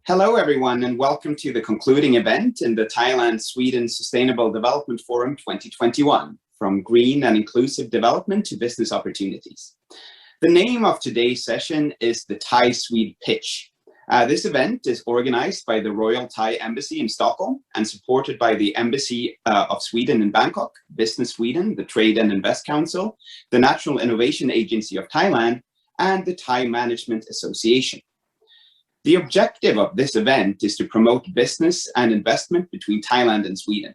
Hello, everyone, and welcome to the concluding event in the Thailand-Sweden Sustainable Development Forum 2021, From Green and Inclusive Development to Business Opportunities. The name of today's session is the Thai-Swede Pitch. This event is organized by the Royal Thai Embassy in Stockholm and supported by the Embassy of Sweden in Bangkok, Business Sweden, the Trade and Invest Council, the National Innovation Agency of Thailand, and the Thai Management Association. The objective of this event is to promote business and investment between Thailand and Sweden.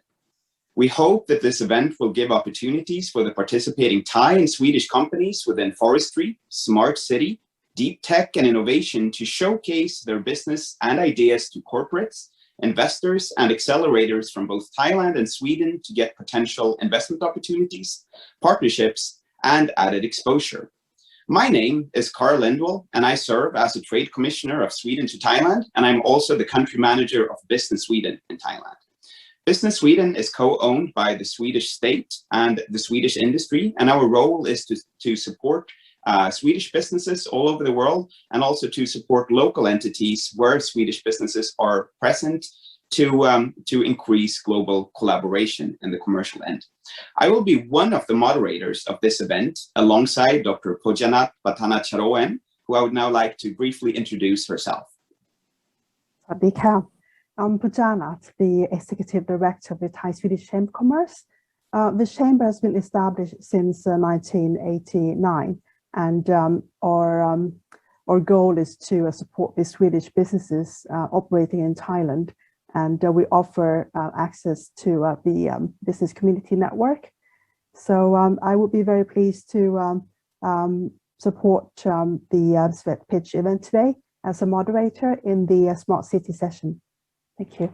We hope that this event will give opportunities for the participating Thai and Swedish companies within forestry, smart city, deep tech and innovation to showcase their business and ideas to corporates, investors and accelerators from both Thailand and Sweden to get potential investment opportunities, partnerships and added exposure. My name is Carl Lindwall, and I serve as a Trade Commissioner of Sweden to Thailand, and I'm also the Country Manager of Business Sweden in Thailand. Business Sweden is co-owned by the Swedish state and the Swedish industry, and our role is to support Swedish businesses all over the world, and also to support local entities where Swedish businesses are present to increase global collaboration in the commercial end. I will be one of the moderators of this event alongside Dr. Pojanat Batanacharoen, who I would now like to briefly introduce herself. Sadika. I'm Pojanat, the Executive Director of the Thai-Swedish Chamber of Commerce. The Chamber has been established since 1989, and our goal is to support the Swedish businesses operating in Thailand. And we offer access to the business community network. So I would be very pleased to support the SWET Pitch event today as a moderator in the Smart City session. Thank you.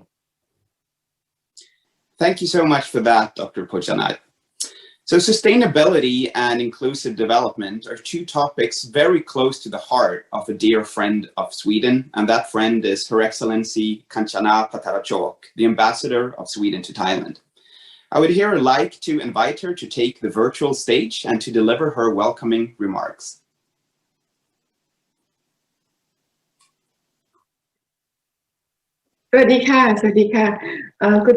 Thank you so much for that, Dr. Pojanat. So sustainability and inclusive development are two topics very close to the heart of a dear friend of Sweden, and that friend is Her Excellency Kanchana Pattarachok, the Ambassador of Sweden to Thailand. I would here like to invite her to take the virtual stage and to deliver her welcoming remarks. Good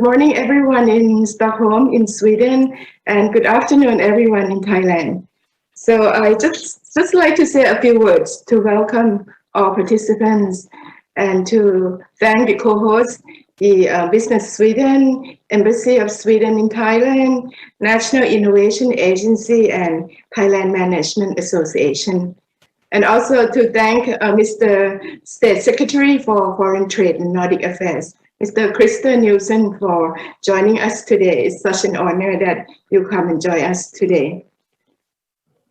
morning, everyone in Stockholm, in Sweden, and good afternoon, everyone in Thailand. So I just like to say a few words to welcome all participants and to thank the co-hosts, the Business Sweden, Embassy of Sweden in Thailand, National Innovation Agency, and Thailand Management Association. And also to thank Mr. State Secretary for Foreign Trade and Nordic Affairs, Mr. Christer Nielsen, for joining us today. It's such an honor that you come and join us today.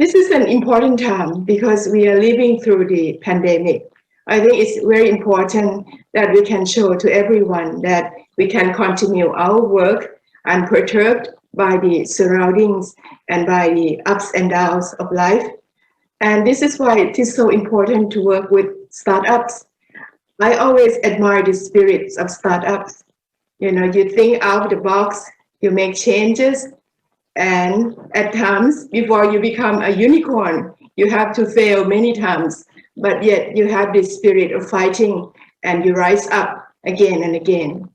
This is an important time because we are living through the pandemic. I think it's very important that we can show to everyone that we can continue our work unperturbed by the surroundings and by the ups and downs of life. And this is why it is so important to work with startups. I always admire the spirits of startups. You know, you think out of the box, you make changes, and at times, before you become a unicorn, you have to fail many times, but yet you have this spirit of fighting and you rise up again and again.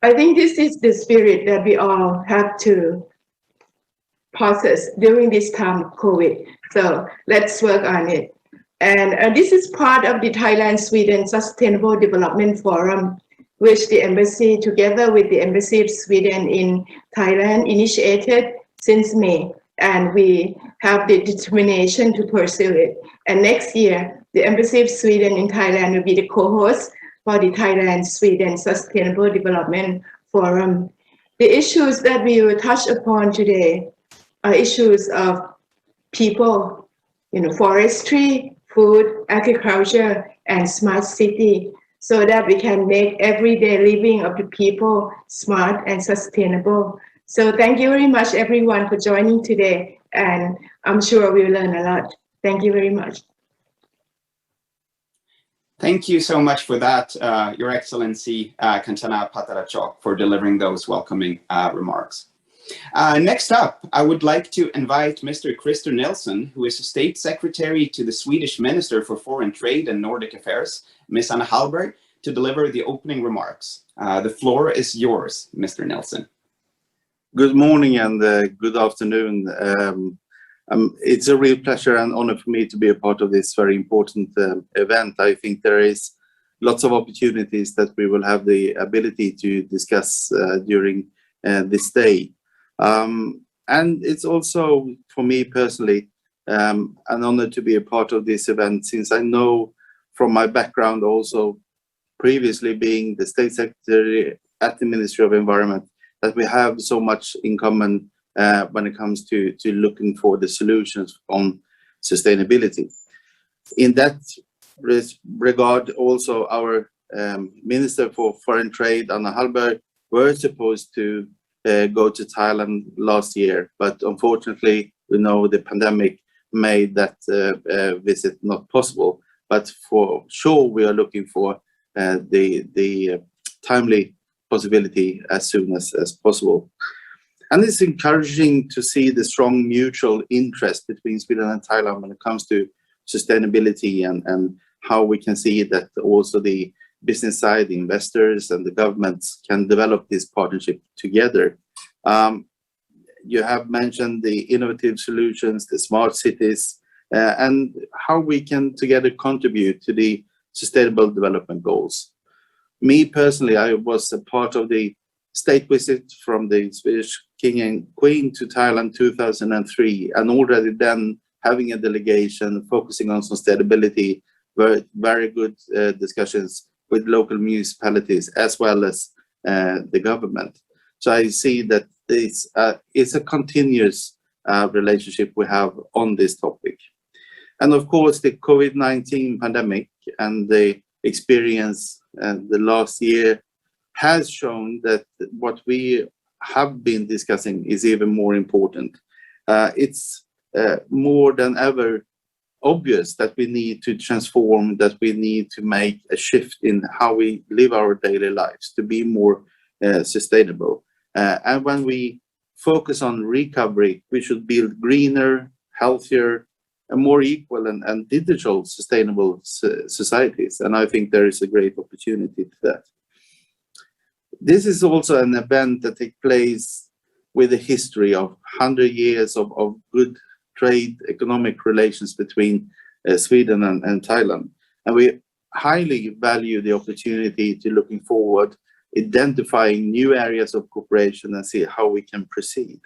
I think this is the spirit that we all have to process during this time of COVID. So let's work on it. And this is part of the Thailand-Sweden Sustainable Development Forum, which the embassy, together with the Embassy of Sweden in Thailand, initiated since May. And we have the determination to pursue it. And next year, the Embassy of Sweden in Thailand will be the co-host for the Thailand-Sweden Sustainable Development Forum. The issues that we will touch upon today are issues of people, you know, forestry, food, agriculture, and smart city, so that we can make everyday living of the people smart and sustainable. So thank you very much, everyone, for joining today, and I'm sure we'll learn a lot. Thank you very much. Thank you so much for that, Your Excellency Kanchana Pattarachok, for delivering those welcoming remarks. Next up, I would like to invite Mr. Christer Nielsen, who is a State Secretary to the Swedish Minister for Foreign Trade and Nordic Affairs, Ms. Anna Hallberg, to deliver the opening remarks. The floor is yours, Mr. Nelson. Good morning and good afternoon. It's a real pleasure and honor for me to be a part of this very important event. I think there is lots of opportunities that we will have the ability to discuss during this day. And it's also, for me personally, an honor to be a part of this event, since I know from my background, also previously being the State Secretary at the Ministry of Environment, that we have so much in common when it comes to looking for the solutions on sustainability. In that regard, also our Minister for Foreign Trade, Anna Hallberg, were supposed to go to Thailand last year, but unfortunately, we know the pandemic made that visit not possible. But for sure, we are looking for the timely possibility as soon as possible. And it's encouraging to see the strong mutual interest between Sweden and Thailand when it comes to sustainability and how we can see that also the business side, the investors and the governments can develop this partnership together. You have mentioned the innovative solutions, the smart cities, and how we can together contribute to the Sustainable Development Goals. Me personally, I was a part of the state visit from the Swedish King and Queen to Thailand 2003, and already then having a delegation focusing on sustainability were very good discussions with local municipalities as well as the government. So I see that this is a continuous relationship we have on this topic. And of course, the COVID-19 pandemic and the experience the last year has shown that what we have been discussing is even more important. It's more than ever obvious that we need to transform, that we need to make a shift in how we live our daily lives to be more sustainable. And when we focus on recovery, we should build greener, healthier, and more equal and digital sustainable societies. And I think there is a great opportunity to that. This is also an event that takes place with a history of 100 years of good trade, economic relations between Sweden and Thailand. And we highly value the opportunity to looking forward, identifying new areas of cooperation and see how we can proceed.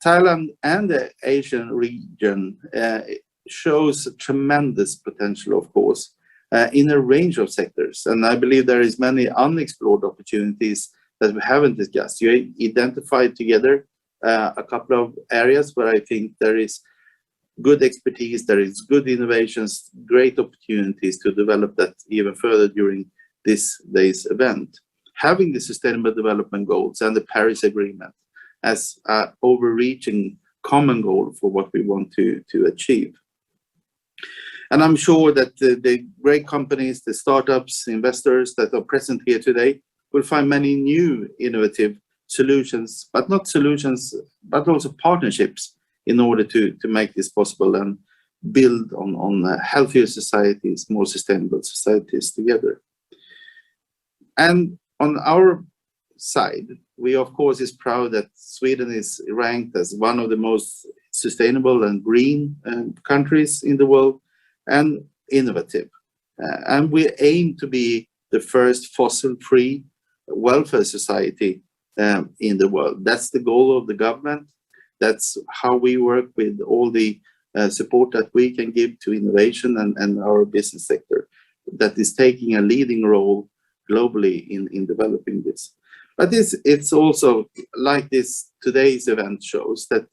Thailand and the Asian region shows tremendous potential, of course, in a range of sectors. And I believe there is many unexplored opportunities that we haven't discussed. You identified together a couple of areas where I think there is good expertise, there is good innovations, great opportunities to develop that even further during this day's event. Having the Sustainable Development Goals and the Paris Agreement as an overreaching common goal for what we want to achieve. And I'm sure that the great companies, the startups, investors that are present here today will find many new innovative solutions, but not solutions, but also partnerships in order to make this possible and build on healthier societies, more sustainable societies together. And on our side, we of course is proud that Sweden is ranked as one of the most sustainable and green countries in the world and innovative. And we aim to be the first fossil-free welfare society in the world. That's the goal of the government. That's how we work with all the support that we can give to innovation and our business sector that is taking a leading role globally in developing this. But it's also like this today's event shows that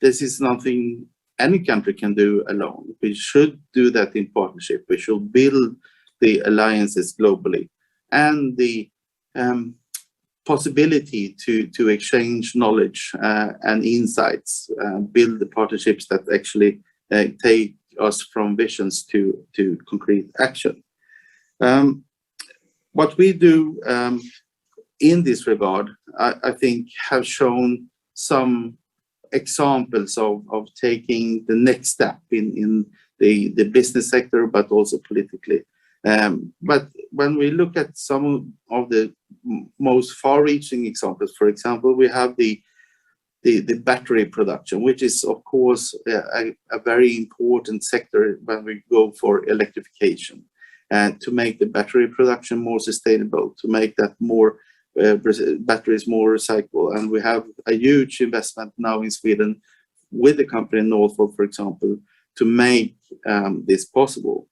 this is nothing any country can do alone. We should do that in partnership. We should build the alliances globally and the possibility to exchange knowledge and insights, build the partnerships that actually take us from visions to concrete action. What we do in this regard, I think, have shown some examples of taking the next step in the business sector, but also politically. But when we look at some of the most far-reaching examples, for example, we have the battery production, which is of course a very important sector when we go for electrification, and to make the battery production more sustainable, to make that more batteries more recyclable. And we have a huge investment now in Sweden with the company Northvolt, for example, to make this possible.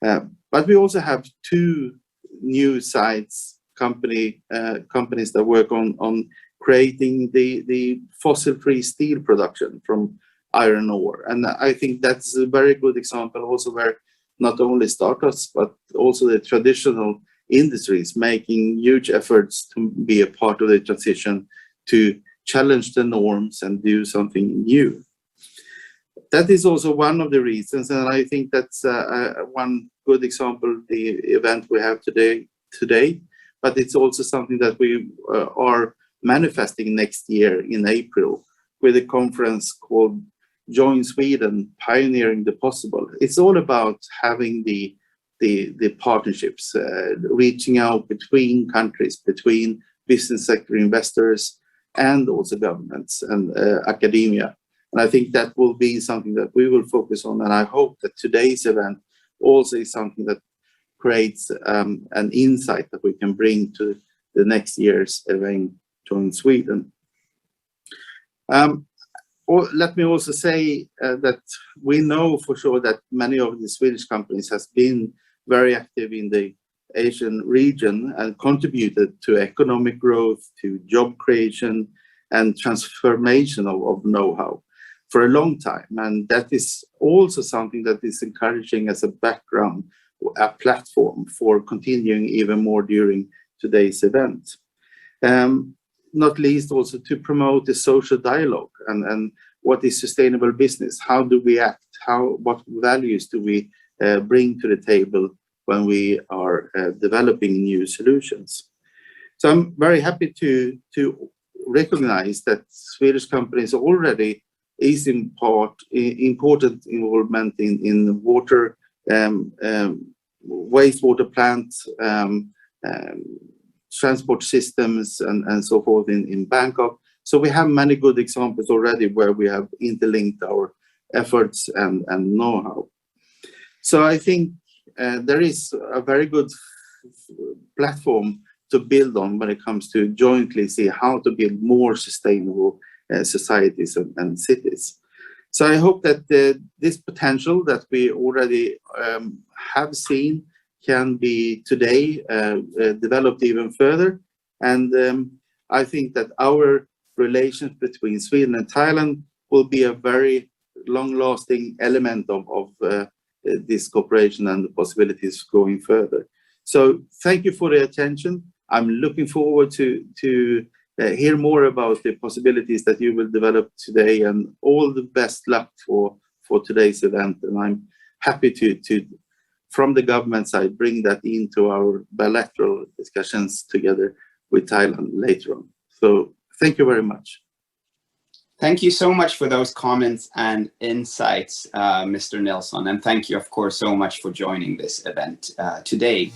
But we also have two new sites, companies that work on creating the fossil-free steel production from iron ore. And I think that's a very good example also where not only startups, but also the traditional industries making huge efforts to be a part of the transition to challenge the norms and do something new. That is also one of the reasons, and I think that's one good example, the event we have today, but it's also something that we are manifesting next year in April with a conference called Join Sweden, Pioneering the Possible. It's all about having the partnerships, reaching out between countries, between business sector investors and also governments and academia. And I think that will be something that we will focus on. And I hope that today's event also is something that creates an insight that we can bring to the next year's event, Join Sweden. Let me also say that we know for sure that many of the Swedish companies has been very active in the Asian region and contributed to economic growth, to job creation and transformation of know-how for a long time. And that is also something that is encouraging as a background, a platform for continuing even more during today's event. Not least also to promote the social dialogue and what is sustainable business? How do we act? What values do we bring to the table when we are developing new solutions? So I'm very happy to recognize that Swedish companies already is in part important involvement in water, wastewater plants, transport systems and so forth in Bangkok. So we have many good examples already where we have interlinked our efforts and know-how. So I think there is a very good platform to build on when it comes to jointly see how to build more sustainable societies and cities. So I hope that this potential that we already have seen can be today developed even further. And I think that our relations between Sweden and Thailand will be a very long-lasting element of this cooperation and the possibilities going further. So thank you for the attention. I'm looking forward to hear more about the possibilities that you will develop today, and all the best luck for today's event. And I'm happy to from the government side, bring that into our bilateral discussions together with Thailand later on. So thank you very much. Thank you so much for those comments and insights, Mr. Nilsson. And thank you, of course, so much for joining this event today.